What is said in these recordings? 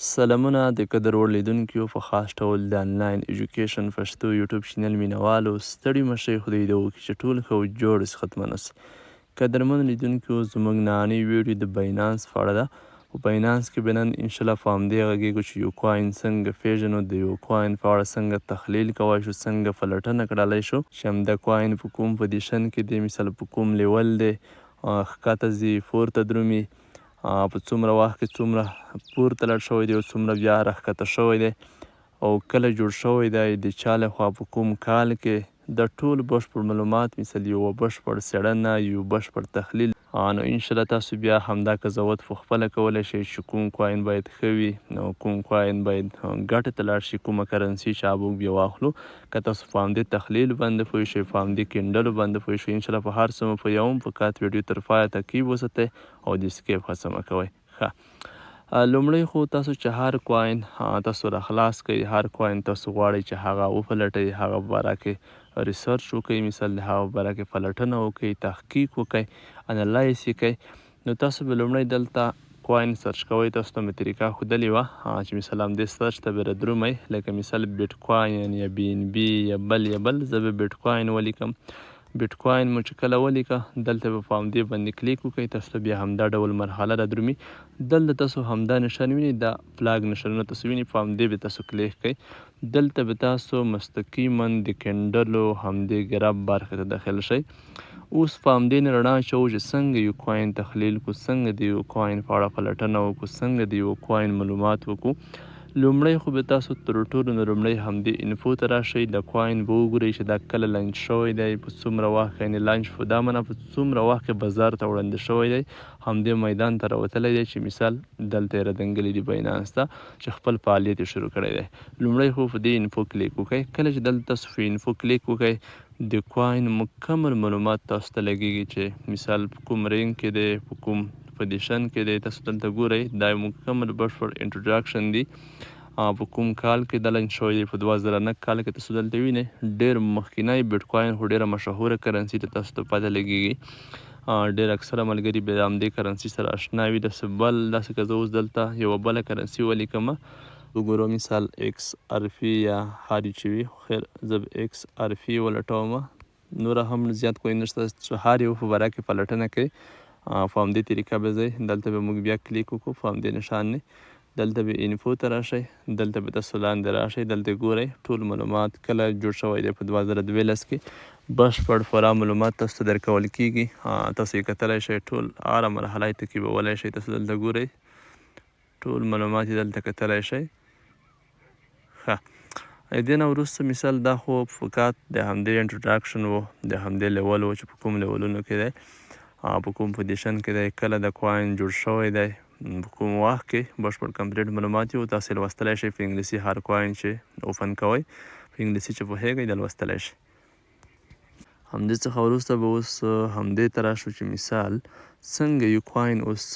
سلامونه د قدر وړ لیدونکو په خاص ډول د انلاین ایجوکیشن پښتو یوټیوب چینل مینوالو ستړي مشئ خدای دې وکړي چې ټول ښه او جوړ سي ختمه نسي. قدرمن لیدونکو زموږ نننۍ ویډیو د باینانس په اړه ده. په باینانس کې به نن انشاءالله په همدې غږیږو چې یو کوین څنګه پیژنو، د یو کوین په اړه څنګه تحلیل کولی شو، څنګه پلټنه کړلی شو چې همدا کوین په کوم پوزیشن کې دی، مثال په کوم لیول دی، ښکته ځي پورته درومي، په څومره وخت کې څومره پورته لاړ شوی دی او څومره بیا راښکته شوی دی او کله جوړ شوی دی، د چا لخوا په کوم کال کې، د ټول بشپړ معلومات مثل یوه بشپړ څېړنه، یو بشپړ تحلیل. نو انشاءالله تاسو بیا همدا قضاوت په خپله کولی شئ چې کوم کوین باید ښه وي او کوم کوین باید ګټې ته لاړ شي، کومه کرنسي چې موږ بیا واخلو. که تاسو په همدې تحلیل باندې پوه شئ، په همدې کینډلو باندې پوه شئ، انشاءالله په هر څه مو په یوم فقط ویډیو تر پایه تعقیب وساتئ او د سکیپ هڅه مه کوئ. ښه، لومړی خو تاسو چې هر کوین تاسو راخلاص کړئ، هر کوین تاسو غواړئ چې هغه وپلټئ، هغه په باره کې ریسرچ وکړئ، مثال د هغه په باره کې پلټنه وکړئ، تحقیق وکړئ، انالایز یې کړئ. نو تاسو به لومړی دلته کوین سرچ کوئ. تاسو ته مې طریقه ښودلې وه چې مثال همدې سرچ ته به درومئ، لکه مثال بیټ کوین یا بي ان بي یا بل زه به بیټ کوین ولیکم. بیټ کوین مو چې کله ولیکه، دلته به په همدې باندې کلیک وکړئ، تاسو ته بیا همدا ډول مرحله را درومي. دلته تاسو همدا نښان وینئ، دا فلاګ نښانونه تاسو وینئ، په همدې به تاسو کلیک کړئ. دلته به تاسو مستقیما د کینډلو همدې ګراب برخې ته داخل شئ. اوس په همدې نه رڼا اچوو چې څنګه یو کوین تحلیل کړو، څنګه د یو کوین په اړه پلټنه وکړو، څنګه د یو کوین معلومات وکړو. لومړی خو به تاسو تر ټولو نه لومړی همدې انفو ته راشئ، د کوین به وګورئ چې دا کله لانچ شوی دی، په څومره وخت کې، یعنې لانچ په دا معنا په څومره وخت کې بازار ته وړاندې شوی دی، همدې میدان ته راوتلی دی چې مثال دلته یې رادنګلی دی باینانس ته چې خپل فعالیت یې شروع کړی دی. لومړی خو په دې انفو کلیک وکړئ. کله چې دلته تاسو په انفو کلیک وکړئ، د کوین مکمل معلومات تاسو ته لګیږي چې مثال په کوم رینګ کې دی، په کوم پوزیشن کې دی. تاسو دلته ګورئ، دا مکمل بشپړ انټروډکشن دی. په کوم کال کې دا لانچ شوی دی، په 2009 کال کې تاسو دلته وینئ. ډېر مخکینی بیټ کوین خو ډېره مشهوره کرنسي ده، تاسو ته پته لګیږي. ډېر اکثره ملګري به همدې کرنسي سره اشنا وي. داسې که زه اوس دلته یوه بله کرنسي ولیکمه، وګورو مثال ایکس ار پي یا هر چې وي، خیر زه به ایکس ار پي ولټومه. نوره هم زیات کوین نشته چې هر یو په باره کې پلټنه کوي. په همدې طریقه به ځئ، دلته به موږ بیا کلیک وکړو په همدې نښان نه، دلته به انفو ته راشئ، دلته به تاسو لاندې راشئ، دلته ګورئ ټول معلومات کله جوړ شوی دی، په 2012 کې بشپړ پوره معلومات تاسو ته درکول کیږي. تاسو یې کتلی شئ، ټول هره مرحله یې تعقیبولی شئ. تاسو دلته ګورئ ټول معلومات یې دلته کتلی شئ. ښه، دې نه وروسته مثال دا خو فقط د همدې انټروډکشن و، د همدې لیول و چې په کوم لیولونو کې دی، په کوم پوزیشن کې دی، کله د کوین جوړ شوی دی، په کوم وخت کې، بشپړ کمپلیټ معلومات یو. تاسو یې لوستلی شئ په انګلیسي. هر کوین چې اوپن کوئ په انګلیسي چې پوهیږئ دا لوستلی شئ. همدې څخه وروسته به اوس همدې ته راشو چې مثال څنګه یو کوین اوس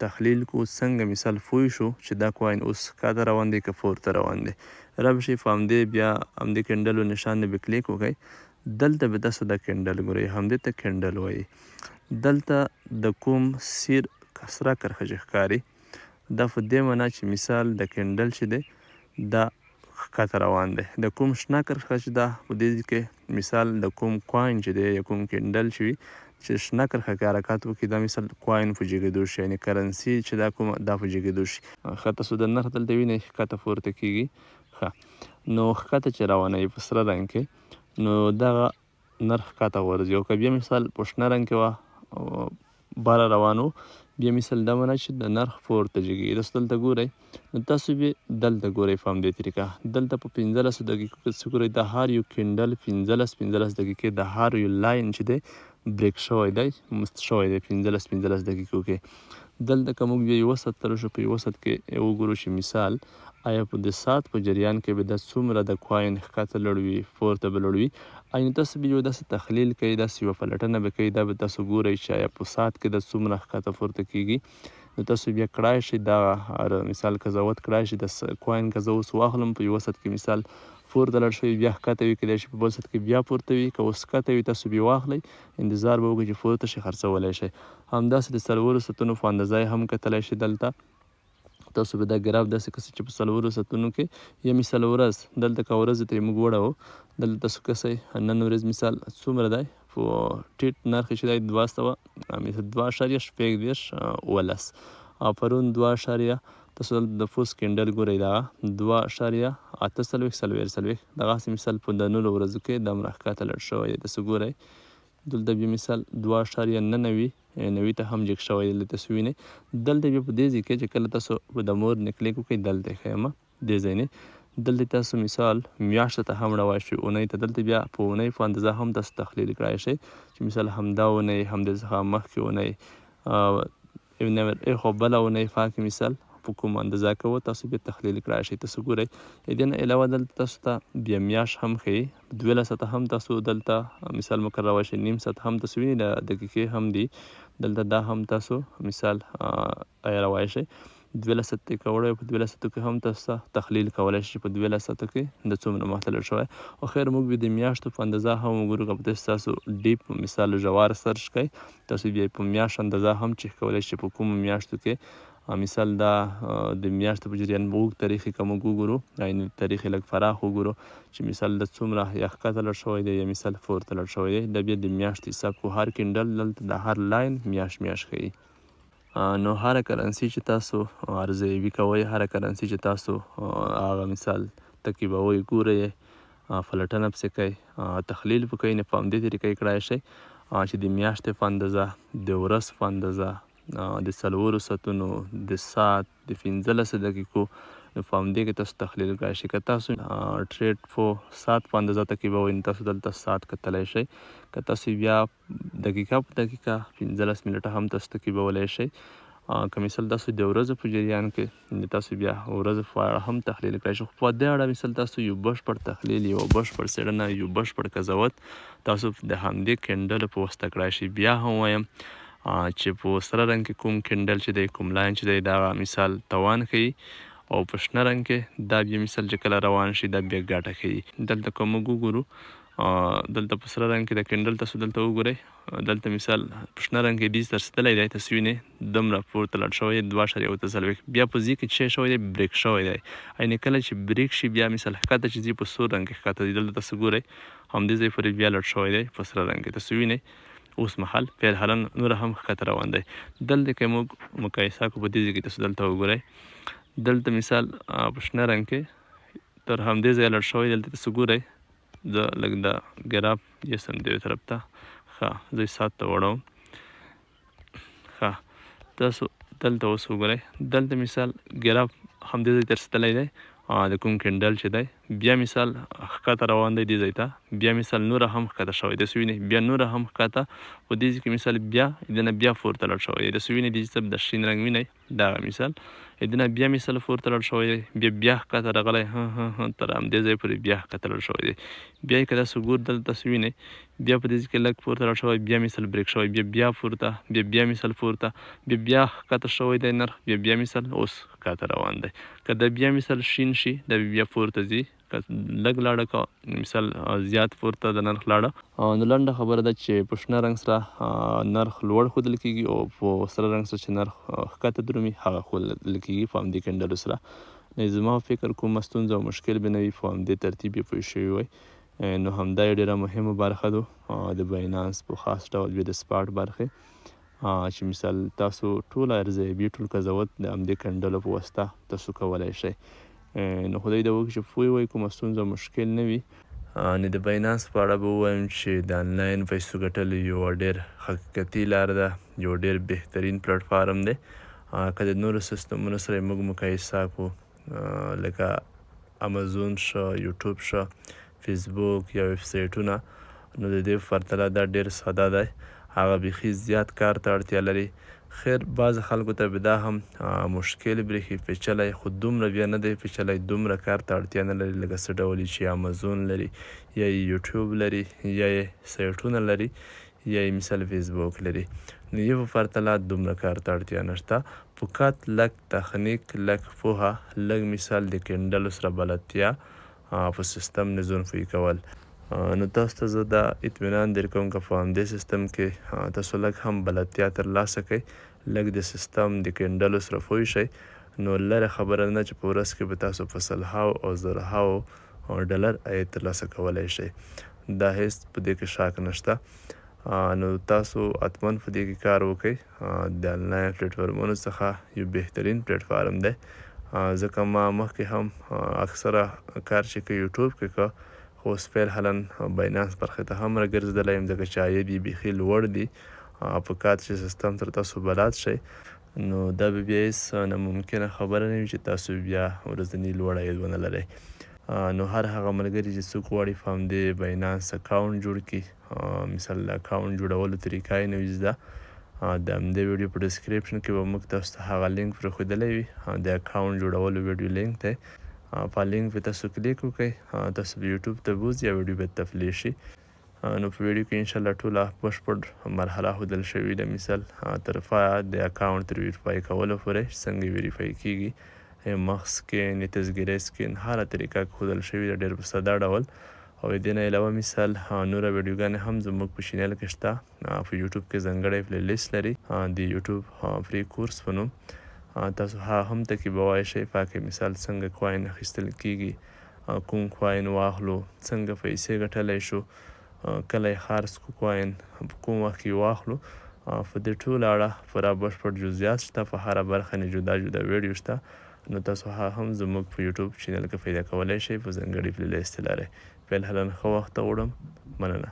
تحلیل کو، څنګه مثال پوه شو چې دا کوین اوس ښکته روان دی که پورته روان دی. را به شئ په همدې بیا همدې کینډلو نښان نه به کلیک وکړئ. دلته به تاسو دا کینډل ګورئ، همدې ته کینډل وایي. دلته د کوم سیر سره کرښه چې ښکاري، دا په دې معنا چې مثال د کینډل چې دی دا ښکته روان دی. د کوم شنه کرښه چې ده په دې کې مثال د کوم کوین چې دی یا کوم کینډل چې وي چې شنه کرښه کې حرکت وکړي، دا مثال کوین په جګېدو شي، یعنې کرنسي چې دا کومه دا په جګېدو شي. ښه، تاسو د نرخ دلته وینئ ښکته پورته کیږي. ښه، نو ښکته چې روانوي په سره رنګ کې، نو دغه نرخ ښکته غورځي. او که بیا مثال په شنه رنګ کې وه باره روان و، بیا مثال دا معنا چې د نرخ پورته جګېږي. تاسو دلته ګورئ، نو تاسو به دلته ګورئ په همدې طریقه. دلته په 15 دقیقو کې څه ګورئ، د هر یو کینډل 15 دقیقې د هر یو لاین چې دی بریک شوی دی، مست شوی دی 15 دقیقو کې. دلته که موږ بیا یوه ساعت ته راشو، په یوه ساعت کې وګورو چې مثال آیا په د ساعت په جریان کې به دا څومره د کوین ښکته لوړ وي، پورته به لوړ وي. نو تاسو به یو داسې تحلیل کوئ، داسې یوه پلټنه به کوئ، دا به تاسو ګورئ چې آیا په ساعت کې دا څومره ښکته پورته کیږي. نو تاسو بیا کړای شئ دا مثال قضاوت کړای شئ د کوین که زه اوس واخلم په یوه ساعت کې مثال پورته لاړ شوی، بیا ښکته وي، کیدای شي په بل ساعت کې بیا پورته وي. که اوس ښکته وي تاسو بیا واخلئ، انتظار به وکړئ چې پورته شي، خرڅولی شئ. همداسې د څلورو ساعتونو په اندازه یې هم کتلی شئ دلته. تاسو به دا ګراف داسې کسئ چې په څلورو ساعتونو کې یا مثال ورځ دلته که ورځې ته یې موږ وړو دلته تاسو کسئ نن ورځ مثال څومره دی په ټیټ نرخ یې چې دی 2.17 او پرون 2 تاسو دلته د فوس کینډل ګورئ دغه 2.48 دغسې مثال په د نولو ورځو کې دومره ښکته لټ شوی دی. تاسو ګورئ دلته بیا مثال 2.99 ته هم جګ شوی دی. دلته تاسو وینئ دلته بیا په دې ځای کې چې کله تاسو په د مور نه کلیک وکړئ دلته یې ښیمه دې ځای نه دلته تاسو مثال میاشتو ته هم روان شئ اونۍ ته دلته بیا په اونۍ په اندازه هم تاسو تحلیل کړای شئ چې مثال همدا اونۍ همدې څخه مخکې اونۍ ایخوا بله اونۍ پاکې مثال په کوم اندازه کوو تاسو بیا تحلیل کړای شئ. تاسو ګورئ دې نه علاوه دلته تاسو ته بیا میاشت هم ښیي 12 ساعته هم تاسو دلته مثال مقررولی شئ نیم ساعت هم تاسو وینئ د دقیقې هم دي دلته دا هم تاسو مثال عیارولی شئ 12 ساعته یې که وړئ په 12 ساعتو کې هم تاسو تحلیل کولی شئ چې په 12 ساعتو کې د څومره وخت لټ شوی او خیر موږ بیا د میاشتو په اندازه هم وګورو که تاسو ډیپ مثال ژور سرچ کوئ تاسو بیا په میاشت اندازه هم چک کولی شئ په کومو میاشتو کې مثال دا د میاشتو په جریان اوږد تاریخ یې که موږ وګورو یعنې تاریخ یې لږ پراخ وګورو چې مثال د څومره یا ښکته لټ شوی دی یا مثال پورته لټ شوی دی دا بیا د میاشت حساب کو هر کینډل دلته د هر لاین میاشت ښیي. نو هره کرنسي چې تاسو ارزیابي کوئ هره کرنسي چې تاسو هغه مثال تعقیبوئ ګورئ پلټنه پسې کوئ تحلیل په کوئ نو په همدې طریقه یې کړای شئ چې د میاشتې په اندازه د ورځ په اندازه د څلورو ساعتونو د ساعت د 15 دقیقو نو په همدې کې تاسو تحلیل کړای شئ. که تاسو ټریډ په ساعت په اندازه تعقیبوئ نو تاسو دلته ساعت کتلی شئ که تاسو بیا دقیقه په دقیقه 15 منټه هم تاسو تعقیبولی شئ که مثال تاسو د ورځو په جریان کې تاسو بیا ورځو په اړه هم تحلیل کړای شئ خو په دې اړه مثال تاسو یو بشپړ تحلیل یو بشپړ څېړنه یو بشپړ قضاوت تاسو د همدې کینډل په واسطه کړای شئ. بیا هم وایم چې په سره رنګ کې کوم کینډل چې دی کوم لاین چې دی دا مثال توان ښیي او په شنه رنګ کې دا بیا مثال چې کله روان شي دا بیا ګټه ښیي. دلته که موږ وګورو دلته په سره رنګ کې د کینډل تاسو دلته وګورئ دلته مثال په شنه رنګ کې ډیز ترسیدلی دی تاسو وینئ دومره پورته لټ شوی دی 2.48 بیا په ځي کې چې شوی دی بریک شوی دی یعنې کله چې بریک شي بیا مثال ښکته چې ځي په سور رنګ کې ښکته ځي دلته تاسو ګورئ همدې ځای پورې بیا لټ شوی دی په سره رنګ کې تاسو وینئ اوس مهال فعل حالا نور هم ښکته روان دی. دلته که موږ مقایسه کړو په دې ځای کې تاسو دلته وګورئ دلته مثال په شنه رنګ کې تر همدې ځایه لټ شوی دلته تاسو ګورئ زه لږ د ګراف یسم دې طرف ته ښه زه یې ساعت ته وړوم ښه تاسو دلته اوس وګورئ دلته مثال ګراف همدې ځای ته رسېدلی دی د کوم کینډل چې دی بیا مثال ښکته روان دی دې ځای ته بیا مثال نوره هم ښکته شوی دی تاسو وینئ بیا نوره هم ښکته په دې ځای کې مثال بیا د نه بیا پورته لټ شوی دی تاسو وینئ دې طرف د شین رنګ وینئ دغه مثال د نه بیا مثال پورته لټ شوی دی بیا ښکته راغلی تر همدې ځای پورې بیا ښکته لټ شوی دی بیا یې که تاسو ګورو دلته تاسو وینئ بیا په دې ځای کې لږ پورته لټ شوی بیا مثال بریک شوی بیا پورته بیا مثال پورته بیا ښکته شوی دی نرخ بیا مثال اوس ښکته روان دی که د بیا مثال شین شي د بیا پورته ځي لږ لاړه که مثال زیات پورته د نرخ لاړه نو لنډه خبره ده چې په شنه رنګ سره نرخ لوړ ښودل کېږي او په سره رنګ سره چې نرخ ښکته درومي هغه ښودل کېږي په همدې کینډلو سره. نو زما فکر کومه ستونزه او مشکل به نه وي په همدې ترتیب یې پوه شوي وی نو همدا یې ډېره مهمه برخه ده د باینانس په خاص ډول بیا د سپاټ برخې چې مثال تاسو ټول ارزیابي ټول قضاوت د همدې کینډلو په واسطه تاسو کولی شئ. نو خدای دې وکړي چې پوه وی کومه ستونزه مشکل نه وي. نو د باینانس په اړه به ووایم چې د انلاین پیسو ګټل یوه ډېر حقیقتي لار ده یو ډېر بهترین پلیټفارم دی که د نورو سیستمونو سره یې موږ مقایسه کړو لکه امازون شه یوټیوب شه فیسبوک یا ویب سایټونه نو د دې پرتله دا ډېر ساده دی هغه بیخي زیات کار ته اړتیا لري. خیر بعض خلکو ته به دا هم مشکل بریښي پیچلی خو دومره بیا نه دی پیچلی دومره کار ته اړتیا نه لري لکه څه ډول چې امازون لري یا یې یوټیوب لري یا یې سایټونه لري یا یې مثال فیسبوک لري نو یې په پرتله دومره کار ته اړتیا نشته فقط لږ تخنیک لږ پوهه لږ مثال د کینډلو سره بلدتیا په سیستم نظم پوی کول نو تاسو ته زه دا اطمینان درکوم که په همدې سیستم کې تاسو لږ هم بلدتیا ترلاسه کړئ لږ د سیستم د کینډلو سره پوه شئ نو لره خبره نه چې په ورځ کې به تاسو په سلهاو او زرهاو ډالر عاید ترلاسه کولی شئ. دا هیڅ په دې کې شک نشته. نو تاسو حتما په دې کې کار وکړئ. د آنلاین پلیټفارمونو څخه یو بهترین پلیټفارم دی، ځکه ما مخکې هم اکثره کار چې که یوټیوب کې که خو اوس فعل حالا باینانس برخې ته هم راګرځېدلی یم، ځکه چې عاید یې بیخي لوړ دي. په کار چې سیستم تر تاسو بلد شئ نو دا به بیا هیڅ ناممکنه خبره نه وي چې تاسو بیا ورځنی لوړ عاید ونه لرئ. نو هر هغه ملګري چې څوک غواړي په همدې باینانس اکاونټ جوړ کړي، مثال د اکاونټ جوړولو طریقه یې نه وي زده، د همدې ویډیو په ډسکریپشن کې به موږ تاسو ته هغه لینک پرېښودلی وي، د اکاونټ جوړولو ویډیو لینک دی. په لینک پې تاسو کلیک وکړئ، تاسو به یوټیوب ته بوځي یا ویډیو به تپلی شي. نو په ویډیو کې انشاءالله ټوله بشپړ مرحله ښودل شوې ده، مثال ترفع د اکاونټ تر ویریفای کولو پورې څنګه ویریفای کیږي، مخ سکین، تذکیره سکین، هره طریقه ښودل شوې ده ډېر په ساده ډول. او د دې نه علاوه مثال نوره ویډیوګانې هم زموږ په چینل کې شته. په یوټیوب کې ځانګړی پلی لیست لري د یوټیوب فری کورس په نوم، تاسو هغه هم تعقیبولی شئ. پاکې مثال څنګه کوین اخیستل کیږي، کوم کوین واخلو، څنګه پیسې ګټلی شو، کله یې خرڅ کړو کوین، په کوم وخت کې واخلو. په دې ټوله اړه پوره بشپړ جزئیات شته، په هره برخه نه جدا جدا ویډیو شته. نو تاسو هغه هم زموږ په یوټیوب چینل کې پیدا کولی شئ، په ځانګړي پلی لیست لرئ. فعل حالا ښه وخت ته وړم، مننه.